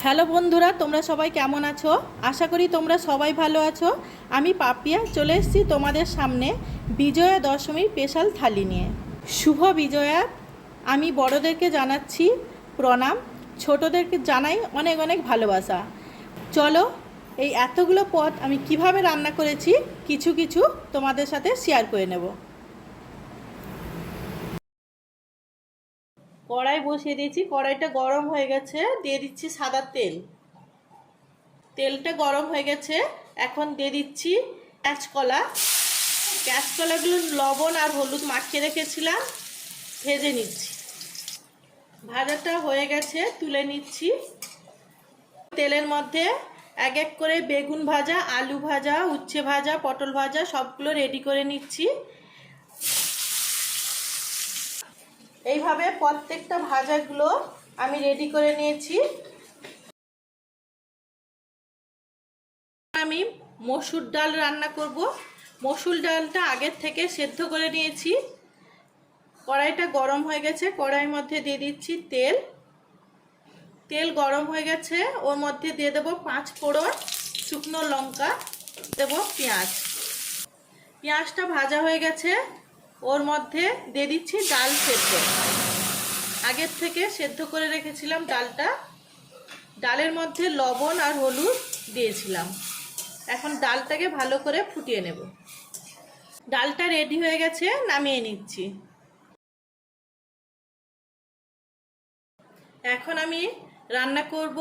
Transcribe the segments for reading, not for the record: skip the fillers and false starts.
Hello বন্ধুরা, তোমরা সবাই কেমন আছো? আশা করি তোমরা সবাই ভালো আছো। আমি পাপিয়া চলে এসেছি তোমাদের সামনে বিজয়া দশমীর স্পেশাল থালি নিয়ে। শুভ বিজয়া। আমি বড়দেরকে জানাচ্ছি প্রণাম, ছোটদেরকে জানাই অনেক অনেক ভালোবাসা। চলো এই এতগুলো পদ আমি কিভাবে রান্না করেছি কিছু কিছু তোমাদের সাথে শেয়ার করে নেব। কড়াই বসিয়ে দিয়েছি, কড়াইটা গরম হয়ে গেছে, দিয়ে দিচ্ছি সাদা তেল। তেলটা গরম হয়ে গেছে, এখন দিয়ে দিচ্ছি কাঁচকলা। কাঁচকলাগুলো লবণ আর হলুদ মাখিয়ে রেখেছিলাম, ভেজে নিচ্ছি। ভাজাটা হয়ে গেছে, তুলে নিচ্ছি। তেলের মধ্যে এক এক করে বেগুন ভাজা, আলু ভাজা, উচ্ছে ভাজা, পটল ভাজা সবগুলো রেডি করে নিচ্ছি। এইভাবে প্রত্যেকটা ভাজাগুলো আমি রেডি করে নিয়েছি। আমি মসুর ডাল রান্না করব। মসুর ডালটা আগের থেকে সেদ্ধ করে নিয়েছি। কড়াইটা গরম হয়ে গেছে, কড়াইয়ের মধ্যে দিয়ে দিচ্ছি তেল। তেল গরম হয়ে গেছে, ওর মধ্যে দিয়ে দেবো 5 ফোড়ন, শুকনো লঙ্কা, দেবো পেঁয়াজ। পেঁয়াজটা ভাজা হয়ে গেছে, ওর মধ্যে দিয়ে দিচ্ছি ডাল সেদ্ধ। আগের থেকে সেদ্ধ করে রেখেছিলাম ডালটা। ডালের মধ্যে লবণ আর হলুদ দিয়েছিলাম। এখন ডালটাকে ভালো করে ফুটিয়ে নেব। ডালটা রেডি হয়ে গেছে, নামিয়ে নিচ্ছি। এখন আমি রান্না করব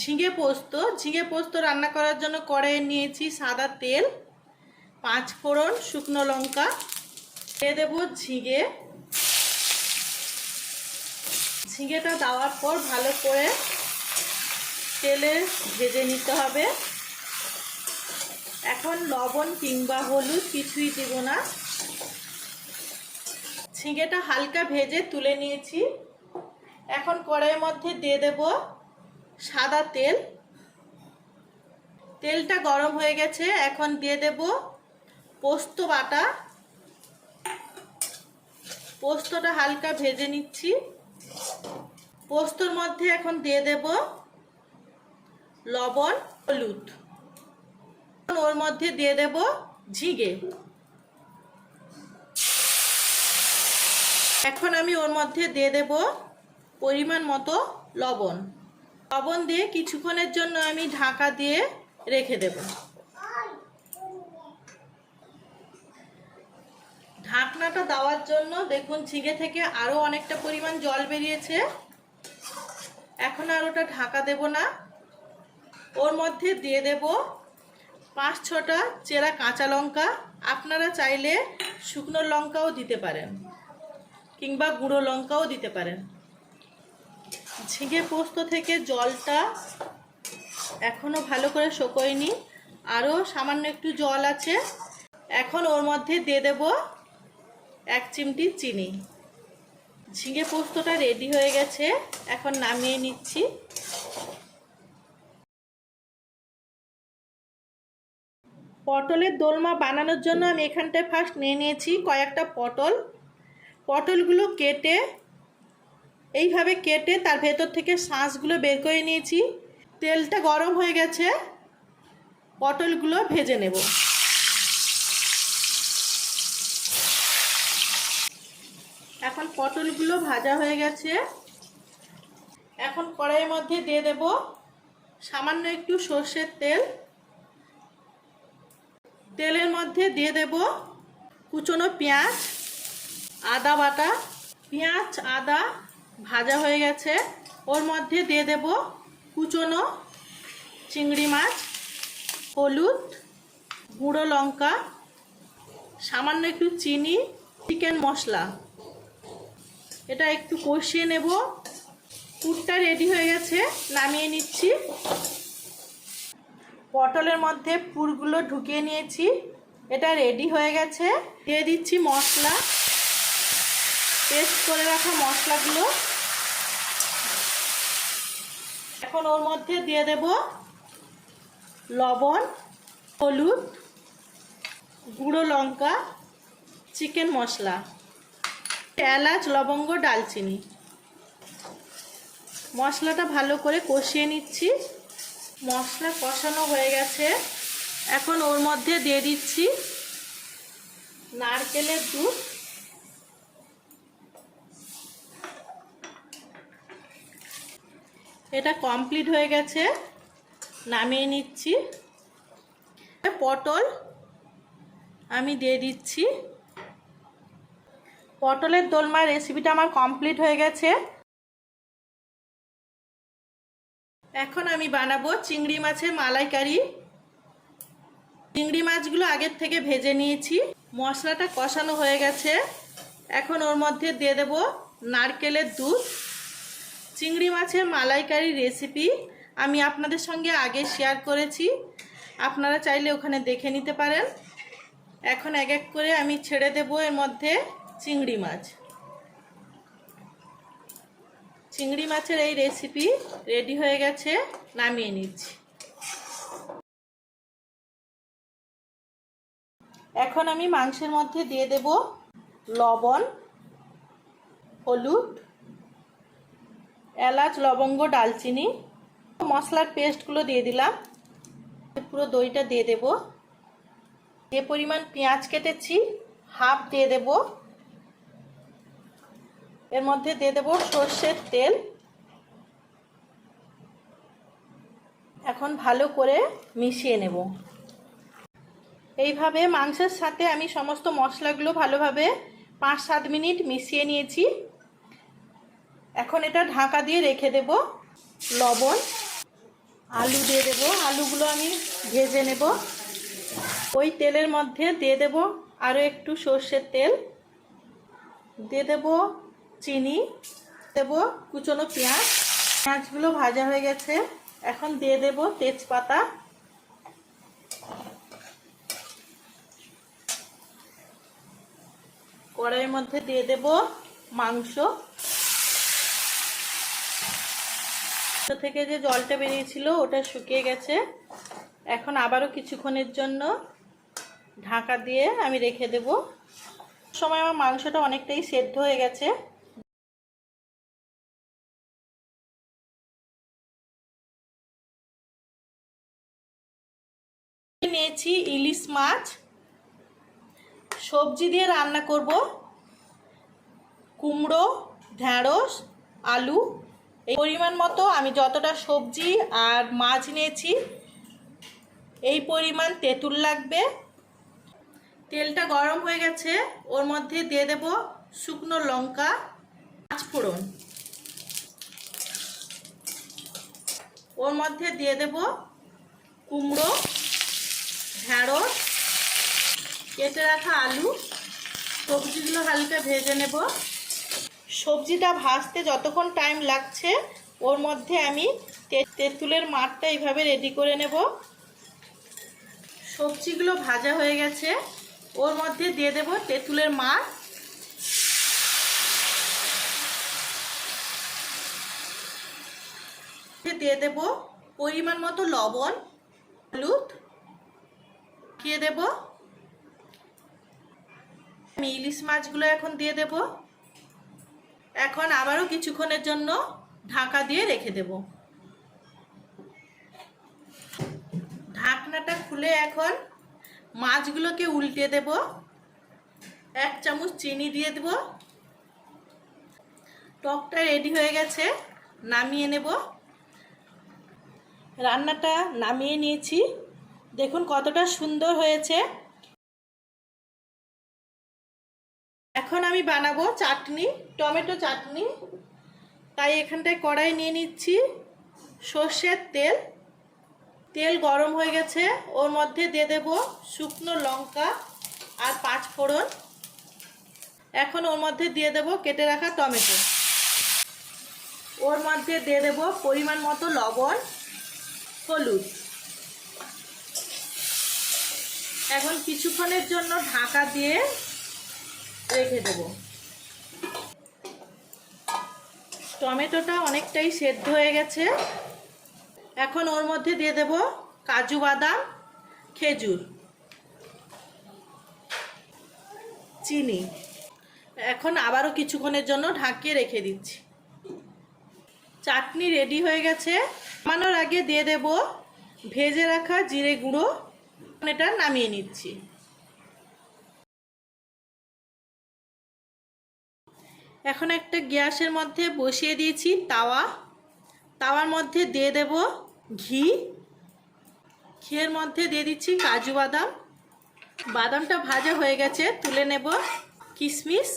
ঝিঙে পোস্ত। ঝিঙে পোস্ত রান্না করার জন্য কড়াইয়ে নিয়েছি সাদা তেল, 5 ফোড়ন, শুকনো লঙ্কা, দিয়ে দেবো ঝিঙে। ঝিঙেটা দেওয়ার পর ভালো করে তেলে ভেজে নিতে হবে। এখন লবণ কিংবা হলুদ কিছুই দেব না। ঝিঙেটা হালকা ভেজে তুলে নিয়েছি। এখন কড়াইয়ের মধ্যে দিয়ে দেব সাদা তেল। তেলটা গরম হয়ে গেছে, এখন দিয়ে দেব পোস্ত বাটা। পোস্তটা হালকা ভেজে নিচ্ছি। পোস্তর মধ্যে এখন দিয়ে দেব লবণ, হলুদ। ওর মধ্যে দিয়ে দেব ঝিঙে। এখন আমি ওর মধ্যে দিয়ে দেব পরিমাণ মতো লবণ। লবণ দিয়ে কিছুক্ষণের জন্য আমি ঢাকা দিয়ে রেখে দেব। ঢাকনাটা দেওয়ার জন্য দেখুন ঝিঙে থেকে আরও অনেকটা পরিমাণ জল বেরিয়েছে। এখন আর ওটা ঢাকা দেব না। ওর মধ্যে দিয়ে দেব 5-6টা চেরা কাঁচা লঙ্কা। আপনারা চাইলে শুকনো লঙ্কাও দিতে পারেন কিংবা গুঁড়ো লঙ্কাও দিতে পারেন। ঝিঙে পোস্ত থেকে জলটা এখনো ভালো করে শুকোয়নি, আরও সামান্য একটু জল আছে। এখন ওর মধ্যে দিয়ে দেব 1 চিমটি চিনি। ঝিঙে পোস্তটা রেডি হয়ে গেছে, এখন নামিয়ে নিচ্ছি। পটলের দোলমা বানানোর জন্য আমি এখানটায় ফার্স্ট নিয়ে নিয়েছি কয়েকটা পটল। পটলগুলো কেটে এইভাবে কেটে তার ভেতর থেকে শাঁসগুলো বের করে নিয়েছি। তেলটা গরম হয়ে গেছে, পটলগুলো ভেজে নেব। এখন পটলগুলো ভাজা হয়ে গেছে। এখন কড়াইয়ের মধ্যে দিয়ে দেব সামান্য একটু সর্ষের তেল। তেলের মধ্যে দিয়ে দেব কুচনো পেঁয়াজ, আদা বাটা। পেঁয়াজ আদা ভাজা হয়ে গেছে, ওর মধ্যে দিয়ে দেব কুচনো চিংড়ি মাছ, হলুদ, গুঁড়ো লঙ্কা, সামান্য একটু চিনি, চিকেন মশলা। এটা একটু কষিয়ে নেব। পুরটা রেডি হয়ে গেছে, নামিয়ে নিচ্ছি। পটলের মধ্যে পুরগুলো ঢুকিয়ে নিয়েছি, এটা রেডি হয়ে গেছে। দিয়ে দিচ্ছি মশলা, পেস্ট করে রাখা মশলাগুলো। এখন ওর মধ্যে দিয়ে দেব লবণ, হলুদ, গুঁড়ো লঙ্কা, চিকেন মশলা, এলাচ, লবঙ্গ, ডালচিনি। মশলাটা ভালো করে কষিয়ে নিচ্ছি। মশলা কষানো হয়ে গেছে, এখন ওর মধ্যে দিয়ে দিচ্ছি নারকেলের দুধ। এটা কমপ্লিট হয়ে গেছে, নামিয়ে নিচ্ছি। পটল আমি দিয়ে দিচ্ছি। পটলের দোলমা রেসিপিটা আমার কমপ্লিট হয়ে গেছে। এখন আমি বানাবো চিংড়ি মাছের মালাইকারি। চিংড়ি মাছগুলো আগের থেকে ভেজে নিয়েছি। মশলাটা কষানো হয়ে গেছে, এখন ওর মধ্যে দিয়ে দেব নারকেলের দুধ। চিংড়ি মাছের মালাইকারি রেসিপি আমি আপনাদের সঙ্গে আগে শেয়ার করেছি, আপনারা চাইলে ওখানে দেখে নিতে পারেন। এখন এক এক করে আমি ছেড়ে দেব এর মধ্যে চিংড়ি মাছ। চিংড়ি মাছের এই রেসিপি রেডি হয়ে গেছে, নামিয়ে নিচ্ছি। এখন আমি মাংসের মধ্যে দিয়ে দেব লবণ, হলুদ, এলাচ, লবঙ্গ, ডালচিনি, মশলার পেস্টগুলো দিয়ে দিলাম। পুরো দইটা দিয়ে দেব। যে পরিমাণ পেঁয়াজ কেটেছি হাফ দিয়ে দেব। এর মধ্যে দিয়ে দেব সর্ষের তেল। এখন ভালো করে মিশিয়ে নেব। এইভাবে মাংসের সাথে আমি সমস্ত মশলাগুলো ভালোভাবে 5-7 মিনিট মিশিয়ে নিয়েছি। এখন এটা ঢাকা দিয়ে রেখে দেব। লবণ, আলু দিয়ে দেব। আলুগুলো আমি ভেজে নেব। ওই তেলের মধ্যে দিয়ে দেব আরও একটু সর্ষের তেল, দিয়ে দেব চিনি, দেব কুচনো পেঁয়াজ। পেঁয়াজগুলো ভাজা হয়ে গেছে, এখন দিয়ে দেব তেজপাতা। কড়াইয়ের মধ্যে দিয়ে দেব মাংস। থেকে যে জলটা বেরিয়েছিল ওটা শুকিয়ে গেছে। এখন আবারও কিছুক্ষণের জন্য ঢাকা দিয়ে আমি রেখে দেব। সময় আমার মাংসটা অনেকটাই সেদ্ধ হয়ে গেছে। নিয়েছি ইলিশ মাছ, সবজি দিয়ে রান্না করব। কুমড়ো, ঢেঁড়স, আলু, এই পরিমাণ মতো আমি যতটা সবজি আর মাছ নিয়েছি এই পরিমাণ তেঁতুল লাগবে। তেলটা গরম হয়ে গেছে, ওর মধ্যে দিয়ে দেব শুকনো লঙ্কা, 5 ফোড়ন। ওর মধ্যে দিয়ে দেব কুমড়ো, ঢেঁড়স, কেটে রাখা আলু। সবজিগুলো হালকা ভেজে নেব। সবজিটা ভাজতে যতক্ষণ টাইম লাগছে ওর মধ্যে আমি তেঁতুলের মাঠটা এইভাবে রেডি করে নেব। সবজিগুলো ভাজা হয়ে গেছে, ওর মধ্যে দিয়ে দেব তেঁতুলের মাঠ। দিয়ে দেব পরিমাণ মতো লবণ, হলুদ, দিয়ে দেব। আমি ইলিশ মাছগুলো এখন দিয়ে দেব। এখন আবারও কিছুক্ষণের জন্য ঢাকা দিয়ে রেখে দেব। ঢাকনাটা খুলে এখন মাছগুলোকে উল্টে দেব। 1 চামচ চিনি দিয়ে দেব। টকটা রেডি হয়ে গেছে, নামিয়ে নেব। রান্নাটা নামিয়ে নিয়েছি, দেখুন কতটা সুন্দর হয়েছে। এখন আমি বানাবো চাটনি, টমেটো চাটনি। তাই এখানটায় কড়াই নিয়ে নিচ্ছি সর্ষের তেল। তেল গরম হয়ে গেছে, ওর মধ্যে দিয়ে দেব শুকনো লঙ্কা আর 5 ফোড়ন। এখন ওর মধ্যে দিয়ে দেব কেটে রাখা টমেটো। ওর মধ্যে দিয়ে দেব পরিমাণ মতো লবণ, হলুদ। এখন কিছুক্ষণের জন্য ঢাকা দিয়ে রেখে দেব। টমেটোটা অনেকটাই সেদ্ধ হয়ে গেছে। এখন ওর মধ্যে দিয়ে দেব কাজু বাদাম, খেজুর, চিনি। এখন আবারও কিছুক্ষণের জন্য ঢাকিয়ে রেখে দিচ্ছি। চাটনি রেডি হয়ে গেছে। নামানোর আগে দিয়ে দেব ভেজে রাখা জিরে গুঁড়ো। এটা নামিয়ে নিচ্ছি। এখন একটা গ্যাসের মধ্যে বসিয়ে দিয়েছি তাওয়া। তাওয়ার মধ্যে দিয়ে দেব ঘি। ঘিয়ের মধ্যে দিয়ে দিচ্ছি কাজু বাদাম। বাদামটা ভাজা হয়ে গেছে, তুলে নেব। কিশমিশ,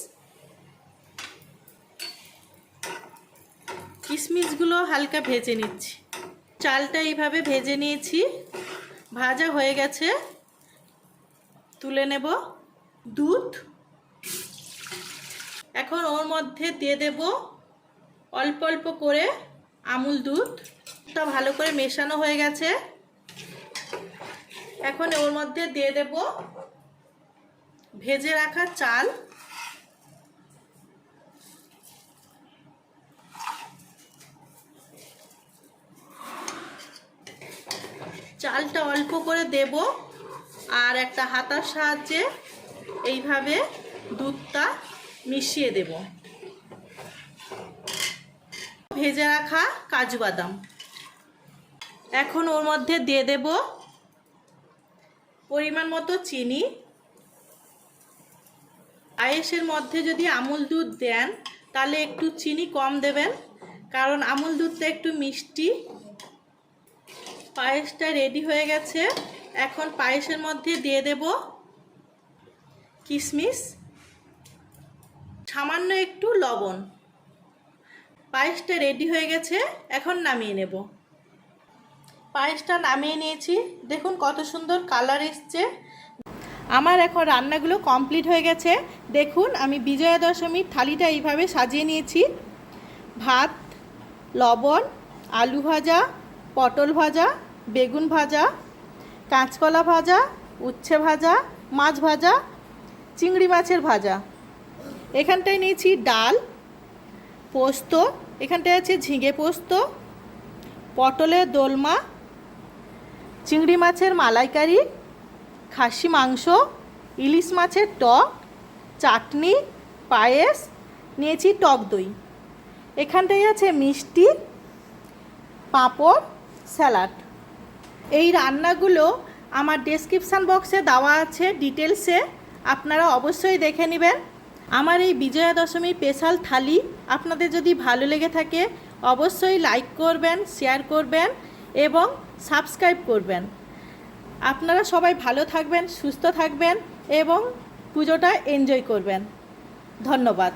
কিশমিশগুলো হালকা ভেজে নিচ্ছি। চালটা এইভাবে ভেজে নিয়েছি, ভাজা হয়ে গেছে, তুলে নেব। দুধ, এখন ওর মধ্যে দিয়ে দেব অল্প অল্প করে আমুল দুধ। তা ভালো করে মেশানো হয়ে গেছে। এখন ওর মধ্যে দিয়ে দেব ভেজে রাখা চাল। চালটা অল্প করে দেব আর একটা হাতার সাহায্যে এইভাবে দুধটা মিশিয়ে দেব। ভেজে রাখা কাজু বাদাম, এখন ওর মধ্যে দিয়ে দেব পরিমাণ মতো চিনি। পায়েসের মধ্যে যদি আমুল দুধ দেন তাহলে একটু চিনি কম দেবেন, কারণ আমুল দুধটা একটু মিষ্টি। পায়েসটা রেডি হয়ে গেছে। এখন পায়েসের মধ্যে দিয়ে দেব কিশমিশ, সামান্য একটু লবণ। পায়েসটা রেডি হয়ে গেছে, এখন নামিয়ে নেব। পায়েসটা নামিয়ে নিয়েছি, দেখুন কত সুন্দর কালার এসছে। আমার এখন রান্নাগুলো কমপ্লিট হয়ে গেছে। দেখুন আমি বিজয়া দশমীর থালিটা এইভাবে সাজিয়ে নিয়েছি। ভাত, লবণ, আলু ভাজা, পটল ভাজা, বেগুন ভাজা, কাঁচকলা ভাজা, উচ্ছে ভাজা, মাছ ভাজা, চিংড়ি মাছের ভাজা। এখানটায় নিয়েছি ডাল, পোস্ত, এখানটায় আছে ঝিঙে পোস্ত, পটলের দোলমা, চিংড়ি মাছের মালাইকারি, খাসি মাংস, ইলিশ মাছের টক, চাটনি, পায়েস, নিয়েছি টক দই। এখানটায় আছে মিষ্টি, পাঁপড়, স্যালাড। এই রান্নাগুলো আমার ডেসক্রিপশান বক্সে দেওয়া আছে ডিটেলসে, আপনারা অবশ্যই দেখে নেবেন। আমার এই বিজয়া দশমীর স্পেশাল থালি আপনাদের যদি ভালো লেগে থাকে অবশ্যই লাইক করবেন, শেয়ার করবেন এবং সাবস্ক্রাইব করবেন। আপনারা সবাই ভালো থাকবেন, সুস্থ থাকবেন এবং পুজোটা এনজয় করবেন। ধন্যবাদ।